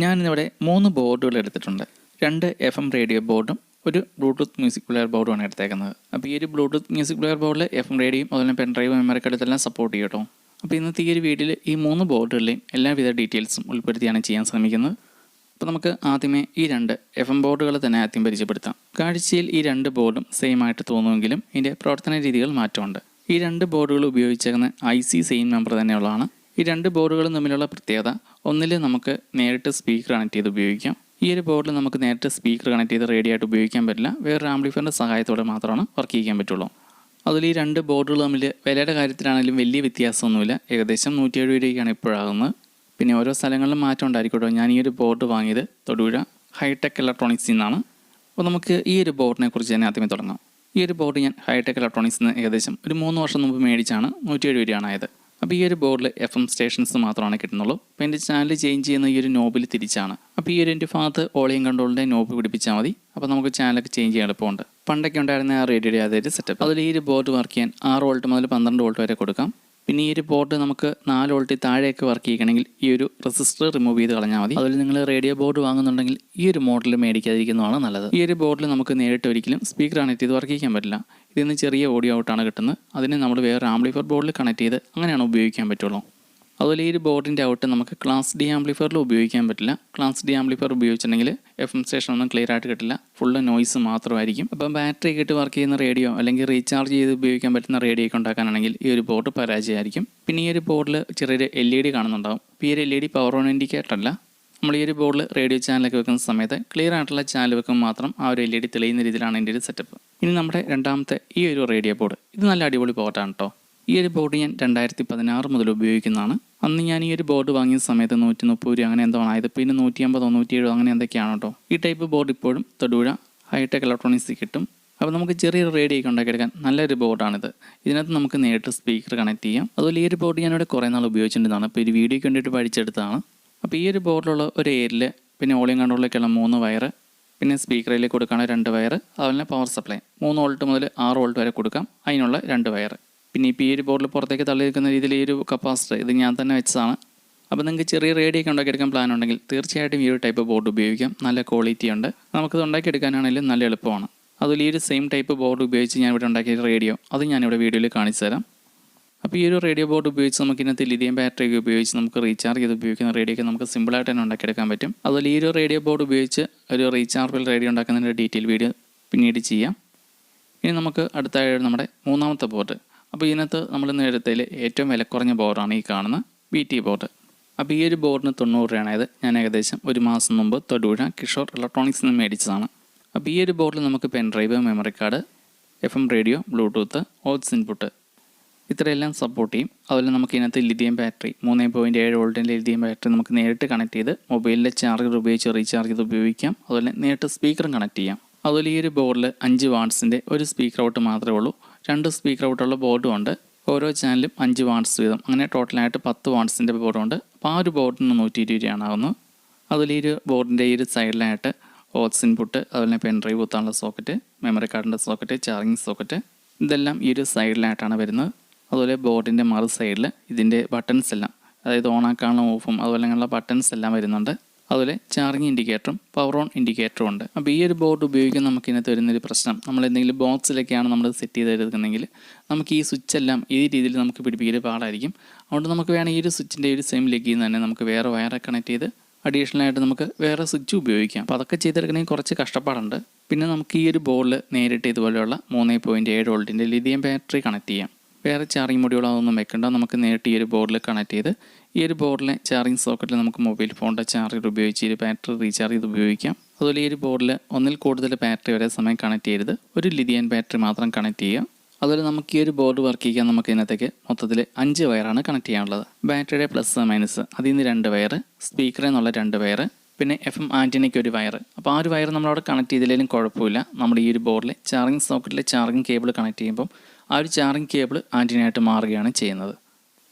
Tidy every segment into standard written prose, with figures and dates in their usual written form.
ഞാനിവിടെ 3 ബോർഡുകൾ എടുത്തിട്ടുണ്ട്. 2 FM റേഡിയോ ബോർഡും ഒരു ബ്ലൂടൂത്ത് മ്യൂസിക് പ്ലെയർ ബോർഡുമാണ് എടുത്തേക്കുന്നത്. അപ്പോൾ ഈ ഒരു ബ്ലൂടൂത്ത് മ്യൂസിക് പ്ലെയർ ബോർഡിൽ FM റേഡിയോയും അതുപോലെ പെൻ ഡ്രൈവ് മെമ്മറി കാർഡ് ഇതെല്ലാം സപ്പോർട്ട് ചെയ്യും കേട്ടോ. അപ്പോൾ ഇന്നത്തെ ഈ ഒരു വീഡിയോയിൽ ഈ 3 ബോർഡുകളിലെയും എല്ലാവിധ ഡീറ്റെയിൽസും ഉൾപ്പെടുത്തിയാണ് ചെയ്യാൻ ശ്രമിക്കുന്നത്. അപ്പോൾ നമുക്ക് ആദ്യമേ ഈ 2 FM ബോർഡുകൾ തന്നെ ആദ്യം പരിചയപ്പെടുത്താം. കാഴ്ചയിൽ ഈ 2 ബോർഡും സെയിം ആയിട്ട് തോന്നുമെങ്കിലും ഇതിൻ്റെ പ്രവർത്തന രീതികൾ മാറ്റമുണ്ട്. ഈ 2 ബോർഡുകൾ ഉപയോഗിച്ചേക്കുന്ന IC സെയിം നമ്പർ തന്നെയുള്ളതാണ്. ഈ 2 ബോർഡുകളും തമ്മിലുള്ള പ്രത്യേകത, ഒന്നിൽ നമുക്ക് നേരിട്ട് സ്പീക്കർ കണക്ട് ചെയ്ത് ഉപയോഗിക്കാം. ഈ ഒരു ബോർഡിൽ നമുക്ക് നേരിട്ട് സ്പീക്കർ കണക്ട് ചെയ്ത് റേഡിയോ ആയിട്ട് ഉപയോഗിക്കാൻ പറ്റില്ല. വേറൊരു ആംപ്ലിഫയറിൻ്റെ സഹായത്തോടെ മാത്രമാണ് വർക്ക് ചെയ്യാൻ പറ്റുള്ളൂ. അതിൽ ഈ 2 ബോർഡുകൾ തമ്മിൽ വിലയുടെ കാര്യത്തിലാണെങ്കിലും വലിയ വ്യത്യാസമൊന്നുമില്ല. ഏകദേശം 170 രൂപയ്ക്കാണ് ഇപ്പോഴാകുന്നത്. പിന്നെ ഓരോ സ്ഥലങ്ങളിലും മാറ്റം ഉണ്ടായിരിക്കട്ടോ. ഞാൻ ഈ ഒരു ബോർഡ് വാങ്ങിയത് തൊടുപുഴ ഹൈടെക് ഇലക്ട്രോണിക്സിൽ നിന്നാണ്. അപ്പോൾ നമുക്ക് ഈ ഒരു ബോർഡിനെ കുറിച്ച് തന്നെ ആദ്യമേ തുടങ്ങാം. ഈ ഒരു ബോർഡ് ഞാൻ ഹൈടെക് ഇലക്ട്രോണിക്സിൽ നിന്ന് ഏകദേശം ഒരു 3 വർഷം മുമ്പ് മേടിച്ചാണ് 170 രൂപയാണ് ആയത്. അപ്പോൾ ഈ ഒരു ബോർഡിൽ FM സ്റ്റേഷൻസ് മാത്രമാണ് കിട്ടുന്നുള്ളൂ. അപ്പോൾ എൻ്റെ ചാനൽ ചേഞ്ച് ചെയ്യുന്ന ഈ ഒരു നോബിൽ തിരിച്ചാണ്. അപ്പോൾ ഈ ഒരു എൻ്റെ ഭാഗത്ത് ഓളിയം കൺട്രോളിൻ്റെ നോബ് പിടിപ്പിച്ചാൽ മതി. അപ്പോൾ നമുക്ക് ചാനലൊക്കെ ചേഞ്ച് ചെയ്യാൻ എളുപ്പമുണ്ട്. പണ്ടൊക്കെ ഉണ്ടായിരുന്ന ആ റേഡിയോയുടെ അതേ സെറ്റപ്പ്. അതിൽ ഈ ഒരു ബോർഡ് വർക്ക് ചെയ്യാൻ 6 വോൾട്ട് മുതൽ 12 വോൾട്ട് വരെ കൊടുക്കാം. പിന്നെ ഈ ഒരു ബോർഡ് നമുക്ക് 4 വോൾട്ട് താഴെയൊക്കെ വർക്ക് ചെയ്യണമെങ്കിൽ ഈ ഒരു റെസിസ്റ്റർ റിമൂവ് ചെയ്ത് കളഞ്ഞാൽ മതി. അതിൽ നിങ്ങൾ റേഡിയോ ബോർഡ് വാങ്ങുന്നുണ്ടെങ്കിൽ ഈ ഒരു മോഡൽ മേടിക്കാതിരിക്കുന്നതാണ് നല്ലത്. ഈ ഒരു ബോർഡിൽ നമുക്ക് നേരിട്ട് ഒരിക്കലും സ്പീക്കർ കണക്ട് ചെയ്ത് വർക്ക് ചെയ്യാൻ പറ്റില്ല. ഇതിന് ചെറിയ ഓഡിയോ ഔട്ടാണ് കിട്ടുന്നത്. അതിനെ നമ്മൾ വേറെ ആംപ്ലിഫയർ ബോർഡിൽ കണക്ട് ചെയ്ത് അങ്ങനെയാണ് ഉപയോഗിക്കാൻ പറ്റുള്ളൂ. അതുപോലെ ഈ ഒരു ബോർഡിൻ്റെ ഔട്ട് നമുക്ക് ക്ലാസ് ഡി ആംപ്ലിഫയറിൽ ഉപയോഗിക്കാൻ പറ്റില്ല. ക്ലാസ് ഡി ആംപ്ലിഫയർ ഉപയോഗിച്ചിട്ടുണ്ടെങ്കിൽ FM സ്റ്റേഷൻ ഒന്നും ക്ലിയർ ആയിട്ട് കിട്ടില്ല. ഫുള്ള് നോയ്സ് മാത്രമായിരിക്കും. അപ്പം ബാറ്ററി ഒക്കെ ഇട്ട് വർക്ക് ചെയ്യുന്ന റേഡിയോ അല്ലെങ്കിൽ റീചാർജ് ചെയ്ത് ഉപയോഗിക്കാൻ പറ്റുന്ന റേഡിയോ ഒക്കെ ഉണ്ടാക്കാനാണെങ്കിൽ ഈ ഒരു ബോർഡ് പരാജയമായിരിക്കും. പിന്നെ ഈ ഒരു ബോർഡിൽ ചെറിയൊരു LED കാണുന്നുണ്ടാവും. ഇപ്പോൾ ഈ ഒരു LED പവർ ഓൺ ഇൻഡിക്കേറ്റർ അല്ല. നമ്മൾ ഈ ഒരു ബോർഡിൽ റേഡിയോ ചാനലൊക്കെ വെക്കുന്ന സമയത്ത് ക്ലിയർ ആയിട്ടുള്ള ചാനൽ വെക്കുമ്പോൾ മാത്രം ആ ഒരു LED തെളിയുന്ന രീതിയിലാണ് എൻ്റെ ഒരു സെറ്റപ്പ്. ഇനി നമ്മുടെ രണ്ടാമത്തെ ഈ ഒരു റേഡിയോ ബോർഡ്, ഇത് നല്ല അടിപൊളി ബോർഡാണ് കേട്ടോ. ഈ ഒരു ബോർഡ് ഞാൻ 2016 മുതൽ ഉപയോഗിക്കുന്നതാണ്. അന്ന് ഞാൻ ഈ ഒരു ബോർഡ് വാങ്ങിയ സമയത്ത് 130 രൂപ അങ്ങനെ എന്തോ ആയത്. പിന്നെ 150 170 അങ്ങനെ എന്തൊക്കെയാണ് കേട്ടോ. ഈ ടൈപ്പ് ബോർഡ് ഇപ്പോഴും തൊടുപുഴ ഹൈടെക് ഇലക്ട്രോണിക്സിൽ കിട്ടും. അപ്പോൾ നമുക്ക് ചെറിയൊരു റേഡിയോ ഒക്കെ ഉണ്ടാക്കിയെടുക്കാൻ നല്ലൊരു ബോർഡാണിത്. ഇതിനകത്ത് നമുക്ക് നേരിട്ട് സ്പീക്കർ കണക്ട് ചെയ്യാം. അതുപോലെ ഈ ഒരു ബോർഡ് ഞാനിവിടെ കുറേ നാൾ ഉപയോഗിച്ചിട്ടുള്ളതാണ്. അപ്പോൾ ഒരു വീഡിയോയ്ക്ക് വേണ്ടിയിട്ട് പഠിച്ചെടുത്തതാണ്. അപ്പോൾ ഈ ഒരു ബോർഡിലുള്ള ഒരു ഏരിയൽ പിന്നെ ഓളിയം കൺട്രോളിലേക്കുള്ള 3 വയർ, പിന്നെ സ്പീക്കറിലേക്ക് കൊടുക്കാനുള്ള 2 വയർ, അതുപോലെ പവർ സപ്ലൈ 3 വോൾട്ട് മുതൽ 6 വോൾട്ട് വരെ കൊടുക്കാം. അതിനുള്ള 2 വയർ. പിന്നെ ഇപ്പോൾ ഈ ഒരു ബോർഡിൽ പുറത്തേക്ക് തള്ളി നിൽക്കുന്ന രീതിയിൽ ഈ ഒരു കപ്പാസിറ്റർ ഇത് ഞാൻ തന്നെ വെച്ചതാണ്. അപ്പോൾ നിങ്ങൾക്ക് ചെറിയ റേഡിയോ ഒക്കെ ഉണ്ടാക്കിയെടുക്കാൻ പ്ലാൻ ഉണ്ടെങ്കിൽ തീർച്ചയായിട്ടും ഈ ഒരു ടൈപ്പ് ബോർഡ് ഉപയോഗിക്കാം. നല്ല ക്വാളിറ്റി ഉണ്ട്. നമുക്കത് ഉണ്ടാക്കിയെടുക്കാനാണെങ്കിലും നല്ല എളുപ്പമാണ്. അതിൽ ഈ ഒരു സെയിം ടൈപ്പ് ബോർഡ് ഉപയോഗിച്ച് ഞാൻ ഇവിടെ ഉണ്ടാക്കിയ റേഡിയോ അത് ഞാനിവിടെ വീഡിയോയിൽ കാണിച്ചു തരാം. അപ്പോൾ ഈ ഒരു റേഡിയോ ബോർഡ് ഉപയോഗിച്ച് നമുക്ക് ഇതിനകത്ത് ലിഥിയം ബാറ്ററി ഒക്കെ ഉപയോഗിച്ച് നമുക്ക് റീചാർജ് ചെയ്ത് ഉപയോഗിക്കുന്ന റേഡിയോ ഒക്കെ നമുക്ക് സിമ്പിളായിട്ട് തന്നെ ഉണ്ടാക്കിയെടുക്കാൻ പറ്റും. അതുപോലെ ഈ ഒരു റേഡിയോ ബോർഡ് ഉപയോഗിച്ച് ഒരു റീചാർജബിൾ റേഡിയോ ഉണ്ടാക്കുന്നതിൻ്റെ ഡീറ്റെയിൽ വീഡിയോ പിന്നീട് ചെയ്യാം. ഇനി നമുക്ക് അടുത്തായിട്ട് നമ്മുടെ മൂന്നാമത്തെ ബോർഡ്. അപ്പോൾ ഇതിനകത്ത് നമ്മൾ ഇന്ന് എടുത്തതിൽ ഏറ്റവും വില കുറഞ്ഞ ബോർഡാണ് ഈ കാണുന്ന BT ബോർഡ്. അപ്പോൾ ഈ ഒരു ബോർഡിന് 90 രൂപയാണത്. ഞാൻ ഏകദേശം ഒരു മാസം മുമ്പ് തൊടുപുഴ കിഷോർ ഇലക്ട്രോണിക്സിൽ നിന്ന് മേടിച്ചതാണ്. അപ്പോൾ ഈ ഒരു ബോർഡിൽ നമുക്ക് pen drive, memory card, FM radio, Bluetooth, aux input ഇത്രയെല്ലാം സപ്പോർട്ട് ചെയ്യും. അതുപോലെ നമുക്ക് ഇതിനകത്ത് ലിഥിയം ബാറ്ററി 3.7 വോൾട്ടിൻ്റെ ലിഥിയം ബാറ്ററി നമുക്ക് നേരിട്ട് കണക്ട് ചെയ്ത് മൊബൈലിലെ ചാർജർ ഉപയോഗിച്ച് റീചാർജ് ചെയ്ത് ഉപയോഗിക്കാം. അതുപോലെ നേരിട്ട് സ്പീക്കറും കണക്ട് ചെയ്യാം. അതുപോലെ ഈ ഒരു ബോർഡിൽ 5 വാട്ട്സിൻ്റെ ഒരു സ്പീക്കർ ഔട്ട് മാത്രമേ ഉള്ളൂ. 2 സ്പീക്കർ ഔട്ടുള്ള ബോർഡും ഉണ്ട്. ഓരോ ചാനലും 5 വാട്ട്സ് വീതം, അങ്ങനെ ടോട്ടലായിട്ട് 10 വാട്ട്സിൻ്റെ ബോർഡുണ്ട്. അപ്പോൾ ആ ഒരു ബോർഡിന് 120 രൂപയാണ് ആകുന്നത്. അതിൽ ഈ ഒരു ബോർഡിൻ്റെ ഈ ഒരു സൈഡിലായിട്ട് ഓട്സ് ഇൻപുട്ട്, അതുപോലെ പെൻ ഡ്രൈവ് കുത്താനുള്ള സോക്കറ്റ്, മെമ്മറി കാർഡിൻ്റെ സോക്കറ്റ്, ചാർജിങ് സോക്കറ്റ് ഇതെല്ലാം ഈ ഒരു സൈഡിലായിട്ടാണ് വരുന്നത്. അതുപോലെ ബോർഡിൻ്റെ മറു സൈഡിൽ ഇതിൻ്റെ ബട്ടൺസ് എല്ലാം, അതായത് ഓണാക്കാനുള്ള ഓഫും അതുപോലെ അങ്ങനെയുള്ള ബട്ടൺസ് എല്ലാം വരുന്നുണ്ട്. അതുപോലെ ചാർജിങ് ഇൻഡിക്കേറ്ററും പവർ ഓൺ ഇൻഡിക്കേറ്ററും ഉണ്ട്. അപ്പോൾ ഈ ഒരു ബോർഡ് ഉപയോഗിക്കുന്ന നമുക്ക് ഇതിനകത്ത് വരുന്നൊരു പ്രശ്നം, നമ്മൾ എന്തെങ്കിലും ബോക്സിലൊക്കെയാണ് നമ്മൾ സെറ്റ് ചെയ്തെടുക്കുന്നെങ്കിൽ നമുക്ക് ഈ സ്വിച്ച് എല്ലാം ഈ രീതിയിൽ നമുക്ക് പിടിപ്പിക്കൽ പാടായിരിക്കും. അതുകൊണ്ട് നമുക്ക് വേണമെങ്കിൽ ഈ ഒരു സ്വിച്ചിൻ്റെ ഒരു സെയിം ലെഗിൽ നിന്ന് തന്നെ നമുക്ക് വേറെ വയറെ കണക്ട് ചെയ്ത് അഡീഷണലായിട്ട് നമുക്ക് വേറെ സ്വിച്ച് ഉപയോഗിക്കാം. അപ്പോൾ അതൊക്കെ ചെയ്തെടുക്കണമെങ്കിൽ കുറച്ച് കഷ്ടപ്പാടുണ്ട്. പിന്നെ നമുക്ക് ഈ ഒരു ബോർഡിൽ നേരിട്ട് ഇതുപോലെയുള്ള 3.7 വോൾട്ടിൻ്റെ ലിഥിയം ബാറ്ററി കണക്ട് ചെയ്യാം. വേറെ ചാർജിങ് മൊഡ്യൂളോ അതൊന്നും വെക്കേണ്ട. നമുക്ക് നേരിട്ട് ഈ ഒരു ബോർഡിൽ കണക്ട് ചെയ്ത് ഈ ഒരു ബോർഡിലെ ചാർജിങ് സോക്കറ്റിൽ നമുക്ക് മൊബൈൽ ഫോണിൻ്റെ ചാർജർ ഉപയോഗിച്ച് ഈ ബാറ്ററി റീചാർജ് ചെയ്ത് ഉപയോഗിക്കാം. അതുപോലെ ഈ ഒരു ബോർഡിൽ ഒന്നിൽ കൂടുതൽ ബാറ്ററി ഒരേ സമയം കണക്ട് ചെയ്ത് ഒരു ലിഥിയം ബാറ്ററി മാത്രം കണക്ട് ചെയ്യുക. അതുപോലെ നമുക്ക് ഈ ഒരു ബോർഡ് വർക്ക് ചെയ്യാൻ നമുക്ക് ഇതിനകത്തേക്ക് മൊത്തത്തിൽ 5 വയറാണ് കണക്ട് ചെയ്യാനുള്ളത്. ബാറ്ററിയുടെ പ്ലസ് മൈനസ് അതിൽ നിന്ന് 2 വയർ, സ്പീക്കറിൽ നിന്നുള്ള 2 വയർ, പിന്നെ FM ആൻറ്റിനയ്ക്ക് ഒരു വയർ. അപ്പോൾ ആ ഒരു വയർ നമ്മളവിടെ കണക്ട് ചെയ്തില്ലെങ്കിലും കുഴപ്പമില്ല. നമ്മുടെ ഈ ഒരു ബോർഡിൽ ചാർജിങ് സോക്കറ്റിലെ ചാർജിങ് കേബിൾ കണക്ട് ചെയ്യുമ്പോൾ ആ ഒരു ചാർജിങ് കേബിൾ ആൻറ്റിനായിട്ട് മാറുകയാണ് ചെയ്യുന്നത്.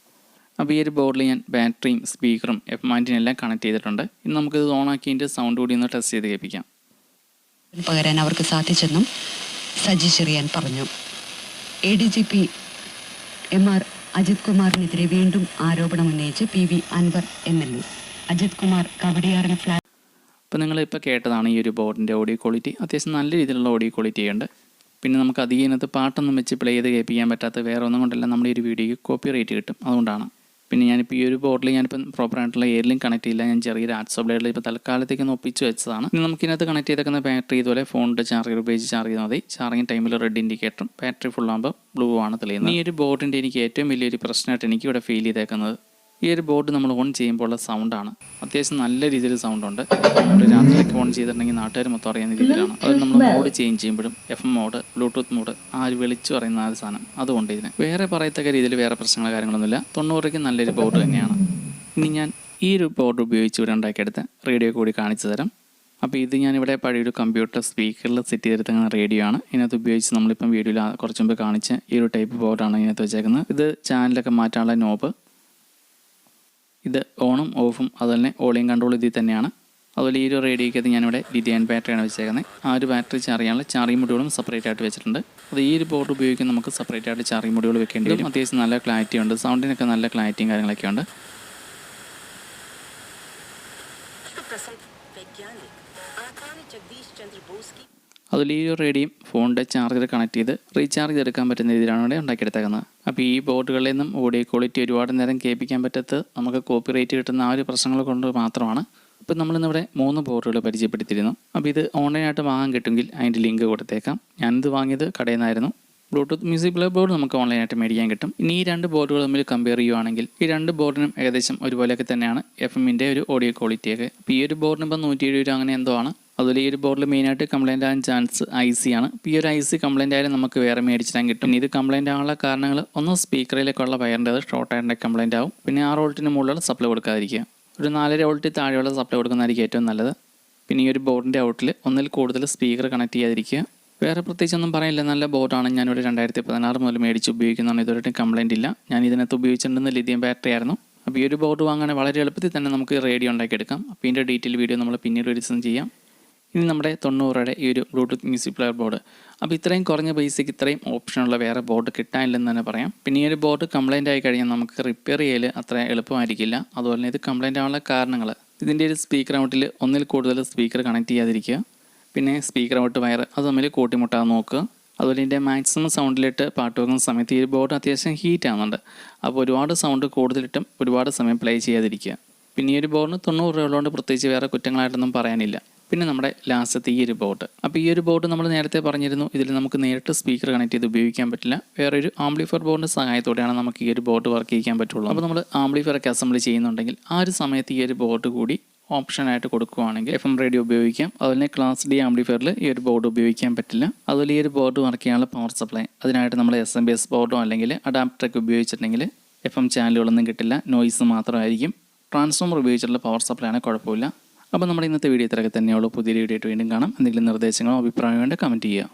അപ്പോൾ ഈ ഒരു ബോർഡിൽ ഞാൻ ബാറ്ററിയും സ്പീക്കറും FM ആൻറ്റിനും എല്ലാം കണക്ട് ചെയ്തിട്ടുണ്ട്. ഇനി നമുക്കിത് ഓണാക്കി ഇതിൻ്റെ സൗണ്ട് കൂടി ഒന്ന് ടെസ്റ്റ് ചെയ്ത് കേൾപ്പിക്കാം. പകരാൻ അവർക്ക് സാധിച്ചെന്നും സജി ചെറിയാൻ പറഞ്ഞു. ADGP MR അജിത് കുമാറിനെതിരെ വീണ്ടും ആരോപണമുന്നയിച്ച് PV അൻവർ MLA. അജിത് കുമാർ കവടിയാറിന് ഫ്ലാറ്റ്. അപ്പോൾ നിങ്ങളിപ്പോൾ കേട്ടതാണ് ഈ ഒരു ബോർഡിൻ്റെ ഓഡിയോ ക്വാളിറ്റി. അത്യാവശ്യം നല്ല രീതിയിലുള്ള ഓഡിയോ ക്വാളിറ്റി ഉണ്ട്. പിന്നെ നമുക്ക് അധികം ഇതിനകത്ത് പാട്ടൊന്നും വെച്ച് പ്ലേ ചെയ്ത് കേൾപ്പിക്കാൻ പറ്റാത്ത വേറെ ഒന്നും കൊണ്ടല്ല നമ്മുടെ ഈ ഒരു വീഡിയോയ്ക്ക് കോപ്പി റേറ്റ് കിട്ടും, അതുകൊണ്ടാണ്. പിന്നെ ഞാനിപ്പോൾ ഈ ഒരു ബോർഡിൽ ഞാനിപ്പം പ്രോപ്പറായിട്ടുള്ള എയർലിങ്ക് കണക്ട് ചെയ്യില്ല, ഞാൻ ചെറിയൊരു ആർട്സ് ബ്ലേഡിൽ ഇപ്പോൾ തൽക്കാലത്തേക്ക് ഒന്ന് ഒപ്പിച്ച് വെച്ചതാണ്. ഇനി നമുക്കിതിനകത്ത് കണക്ട് ചെയ്തേക്കുന്ന ബാറ്ററി ഇതുപോലെ ഫോണിൻ്റെ ചാർജർ ഉപയോഗിച്ച് ചാർജ് ചെയ്താൽ മതി. ചാർജിങ് ടൈമിൽ റെഡ് ഇൻഡിക്കേറ്ററും ബാറ്ററി ഫുൾ ആകുമ്പോൾ ബ്ലൂ ആണ് തെളിയുന്നത്. ഈ ഒരു ബോർഡിൻ്റെ എനിക്ക് ഏറ്റവും വലിയൊരു പ്രശ്നമായിട്ട് എനിക്കിവിടെ ഫീൽ ചെയ്തേക്കുന്നത് ഈ ഒരു ബോർഡ് നമ്മൾ ഓൺ ചെയ്യുമ്പോൾ ഉള്ള സൗണ്ടാണ്. അത്യാവശ്യം നല്ല രീതിയിൽ സൗണ്ടുണ്ട്. നമ്മൾ രാത്രിയൊക്കെ ഓൺ ചെയ്തിട്ടുണ്ടെങ്കിൽ നാട്ടുകാർ മൊത്തം അറിയുന്ന രീതിയിലാണ്. അത് നമ്മൾ മോഡ് ചേഞ്ച് ചെയ്യുമ്പോഴും FM മോഡ്, ബ്ലൂടൂത്ത് മോഡ്, ആ ഒരു വിളിച്ചു പറയുന്ന ആ ഒരു സാധനം അതുകൊണ്ട് ഇതിന് വേറെ പറയത്തക്ക രീതിയിൽ വേറെ പ്രശ്നങ്ങളോ കാര്യങ്ങളൊന്നുമില്ല. 90 രൂപയ്ക്ക് നല്ലൊരു ബോർഡ് തന്നെയാണ്. ഇനി ഞാൻ ഈ ഒരു ബോർഡ് ഉപയോഗിച്ച് ഇവിടെ ഉണ്ടാക്കിയെടുത്ത റേഡിയോ കൂടി കാണിച്ചു തരാം. അപ്പോൾ ഇത് ഞാനിവിടെ പഴയൊരു കമ്പ്യൂട്ടർ സ്പീക്കറിൽ സെറ്റ് ചെയ്തെടുക്കുന്ന റേഡിയോ ആണ്. ഇതിനകത്ത് ഉപയോഗിച്ച് നമ്മളിപ്പം വീഡിയോയിൽ കുറച്ച് മുമ്പ് കാണിച്ച ഈ ഒരു ടൈപ്പ് ബോർഡാണ് ഇതിനകത്ത് വെച്ചേക്കുന്നത്. ഇത് ചാനലൊക്കെ മാറ്റാനുള്ള നോബ്, ഇത് ഓണും ഓഫും അതുപോലെ വോളിയം കൺട്രോൾ ഇതിൽ തന്നെയാണ്. അതുപോലെ ഈ ഒരു റേഡിയോയ്ക്കകത്ത് ഞാനിവിടെ ലിഥിയം ബാറ്ററിയാണ് വെച്ചേക്കുന്നത്. ആ ഒരു ബാറ്ററി ചാർജ് ചെയ്യാനുള്ള ചാർജിങ് മൊഡ്യൂളും സെപ്പറേറ്റ് ആയിട്ട് വെച്ചിട്ടുണ്ട്. അത് ഈ ഒരു ബോർഡ് ഉപയോഗിക്കാൻ നമുക്ക് സെപ്പറേറ്റ് ആയിട്ട് ചാർജിങ് മൊഡ്യൂൾ വെക്കേണ്ടി വരും. അത്യാവശ്യം നല്ല ക്ലാരിറ്റി ഉണ്ട്, സൗണ്ടിനൊക്കെ നല്ല ക്ലാരിറ്റിയും കാര്യങ്ങളൊക്കെ ഉണ്ട്. അതിൽ ഈ ഒരു റേഡിയം ഫോണിൻ്റെ ചാർജർ കണക്ട് ചെയ്ത് റീചാർജ് ചെയ്തെടുക്കാൻ പറ്റുന്ന രീതിയിലാണ് ഇവിടെ ഉണ്ടാക്കിയെടുത്തേക്കുന്നത്. അപ്പോൾ ഈ ബോർഡുകളിൽ നിന്നും ഓഡിയോ ക്വാളിറ്റി ഒരുപാട് നേരം കേൾപ്പിക്കാൻ പറ്റാത്ത നമുക്ക് കോപ്പി റേറ്റ് കിട്ടുന്ന ആ ഒരു പ്രശ്നങ്ങൾ കൊണ്ട് മാത്രമാണ്. അപ്പോൾ നമ്മളിന്നിവിടെ 3 ബോർഡുകൾ പരിചയപ്പെടുത്തിയിരുന്നു. അപ്പോൾ ഇത് ഓൺലൈനായിട്ട് വാങ്ങാൻ കിട്ടുമെങ്കിൽ അതിൻ്റെ ലിങ്ക് കൊടുത്തേക്കാം. ഞാനിത് വാങ്ങിയത് കടയിൽ നിന്നായിരുന്നു. ബ്ലൂടൂത്ത് മ്യൂസിക് പ്ലെയർ ബോർഡ് നമുക്ക് ഓൺലൈനായിട്ട് മേടിക്കാൻ കിട്ടും. ഇനി ഈ 2 ബോർഡുകൾ തമ്മിൽ കമ്പയർ ചെയ്യുവാണെങ്കിൽ ഈ 2 ബോർഡിനും ഏകദേശം ഒരുപോലെയൊക്കെ തന്നെയാണ് FMൻ്റെ ഒരു ഓഡിയോ ക്വാളിറ്റിയൊക്കെ. അപ്പോൾ ഈ ഒരു ബോർഡിന് ഇപ്പോൾ 170 രൂപ അങ്ങനെ എന്തോ ആണ്. അതുപോലെ ഈ ഒരു ബോർഡിൽ മെയിനായിട്ട് കംപ്ലൈൻറ്റ് ആകാൻ ചാൻസ് IC ആണ്. ഇപ്പോൾ ഈ ഒരു IC കംപ്ലൈൻറ്റ് ആയാലും നമുക്ക് വേറെ മേടിച്ചിടാൻ കിട്ടും. ഇത് കംപ്ലൈൻറ്റ് ആകാനുള്ള കാരണങ്ങൾ ഒന്ന് സ്പീക്കറിലേക്കുള്ള വയറിൻ്റെ അത് ഷോർട്ട് ആയതിൻ്റെ കംപ്ലൈൻറ്റ് ആവും. പിന്നെ 6 വോൾട്ടിന് മുകളിലുള്ള സപ്ലൈ കൊടുക്കാതിരിക്കുക. ഒരു 4.5 വോൾട്ട് താഴെയുള്ള സപ്ലൈ കൊടുക്കുന്നതായിരിക്കും ഏറ്റവും നല്ലത്. പിന്നെ ഈ ഒരു ബോർഡിൻ്റെ ഔട്ടിൽ ഒന്നിൽ കൂടുതൽ സ്പീക്കർ കണക്ട് ചെയ്യാതിരിക്കുക. വേറെ പ്രത്യേകിച്ചൊന്നും പറയാനില്ല, നല്ല ബോർഡാണ്. ഞാനൊരു 2016 മുതൽ മേടിച്ച് ഉപയോഗിക്കുന്നതാണ്. ഇതുവരെയായിട്ടും കംപ്ലൈൻറ്റ് ഇല്ല. ഞാൻ ഇതിനകത്ത് ഉപയോഗിച്ചിട്ടുണ്ടെന്ന് ലിഥിയം ബാറ്ററി ആയിരുന്നു. അപ്പോൾ ഈ ഒരു ബോർഡ് വാങ്ങാൻ വളരെ എളുപ്പത്തിൽ തന്നെ നമുക്ക് റേഡിയോ ഉണ്ടാക്കിയെടുക്കാം. അപ്പോൾ ഇതിൻ്റെ ഡീറ്റെയിൽ വീഡിയോ നമ്മൾ പിന്നീട് ഒരു ദിവസം ചെയ്യാം. ഇനി നമ്മുടെ 90 രൂപയുടെ ഈ ഒരു ബ്ലൂടൂത്ത് മ്യൂസിക് പ്ലെയർ ബോർഡ്. അപ്പോൾ ഇത്രയും കുറഞ്ഞ പൈസയ്ക്ക് ഇത്രയും ഓപ്ഷനുള്ള വേറെ ബോർഡ് കിട്ടാനില്ലെന്ന് തന്നെ പറയാം. പിന്നെ ഈ ഒരു ബോർഡ് കംപ്ലൈൻ്റ് ആയി കഴിഞ്ഞാൽ നമുക്ക് റിപ്പയർ ചെയ്യൽ അത്ര എളുപ്പമായിരിക്കില്ല. അതുപോലെ തന്നെ ഇത് കംപ്ലൈൻ്റ് ആവാനുള്ള കാരണങ്ങൾ, ഇതിൻ്റെ ഒരു സ്പീക്കർ ഔട്ടിൽ ഒന്നിൽ കൂടുതൽ സ്പീക്കർ കണക്ട് ചെയ്യാതിരിക്കുക. പിന്നെ സ്പീക്കർ ഔട്ട് വയർ അത് തമ്മിൽ കൂട്ടിമുട്ടാതെ നോക്കുക. അതുപോലെ ഇതിൻ്റെ മാക്സിമം സൗണ്ടിലിട്ട് പാട്ട് വെക്കുന്ന സമയത്ത് ഈ ഒരു ബോർഡ് അത്യാവശ്യം ഹീറ്റ് ആവുന്നുണ്ട്. അപ്പോൾ ഒരുപാട് സൗണ്ട് കൂടുതലിട്ടും ഒരുപാട് സമയം പ്ലേ ചെയ്യാതിരിക്കുക. പിന്നെ ഈ ഒരു ബോർഡിന് 90 രൂപ ഉള്ളതുകൊണ്ട് പ്രത്യേകിച്ച് വേറെ കുറ്റങ്ങളായിട്ടൊന്നും പറയാനില്ല. പിന്നെ നമ്മുടെ ലാസ്റ്റത്തെ ഈ ഒരു ബോർഡ്. അപ്പോൾ ഈ ഒരു ബോർഡ് നമ്മൾ നേരത്തെ പറഞ്ഞിരുന്നു, ഇതിൽ നമുക്ക് നേരിട്ട് സ്പീക്കർ കണക്ട് ചെയ്ത് ഉപയോഗിക്കാൻ പറ്റില്ല. വേറൊരു ആംപ്ലിഫയർ ബോർഡിൻ്റെ സഹായത്തോടെയാണ് നമുക്ക് ഈ ഒരു ബോർഡ് വർക്ക് ചെയ്യിക്കാൻ പറ്റുള്ളൂ. അപ്പോൾ നമ്മൾ ആംപ്ലിഫയറൊക്കെ അസംബിൾ ചെയ്യുന്നുണ്ടെങ്കിൽ ആ ഒരു സമയത്ത് ഈ ഒരു ബോർഡ് കൂടി ഓപ്ഷനായിട്ട് കൊടുക്കുകയാണെങ്കിൽ FM റേഡിയോ ഉപയോഗിക്കാം. അതുപോലെ ക്ലാസ് D ആംപ്ലിഫയറിൽ ഈ ഒരു ബോർഡ് ഉപയോഗിക്കാൻ പറ്റില്ല. അതുപോലെ ഈ ഒരു ബോർഡ് വർക്ക് ചെയ്യാനുള്ള പവർ സപ്ലൈ അതിനായിട്ട് നമ്മൾ SMPS ബോർഡോ അല്ലെങ്കിൽ അഡാപ്റ്ററൊക്കെ ഉപയോഗിച്ചിട്ടുണ്ടെങ്കിൽ FM ചാനലുകളൊന്നും കിട്ടില്ല, നോയ്സ് മാത്രമായിരിക്കും. ട്രാൻസ്ഫോമർ ഉപയോഗിച്ചിട്ടുള്ള പവർ സപ്ലൈ ആണ്, കുഴപ്പമില്ല. അപ്പോൾ നമ്മുടെ ഇന്നത്തെ വീഡിയോ ഇത്രയൊക്കെ തന്നെയുള്ളൂ. പുതിയ വീഡിയോ ആയിട്ട് വീണ്ടും കാണാം. എന്തെങ്കിലും നിർദ്ദേശങ്ങളോ അഭിപ്രായമോ വേണ്ട കമൻറ്റ് ചെയ്യുക.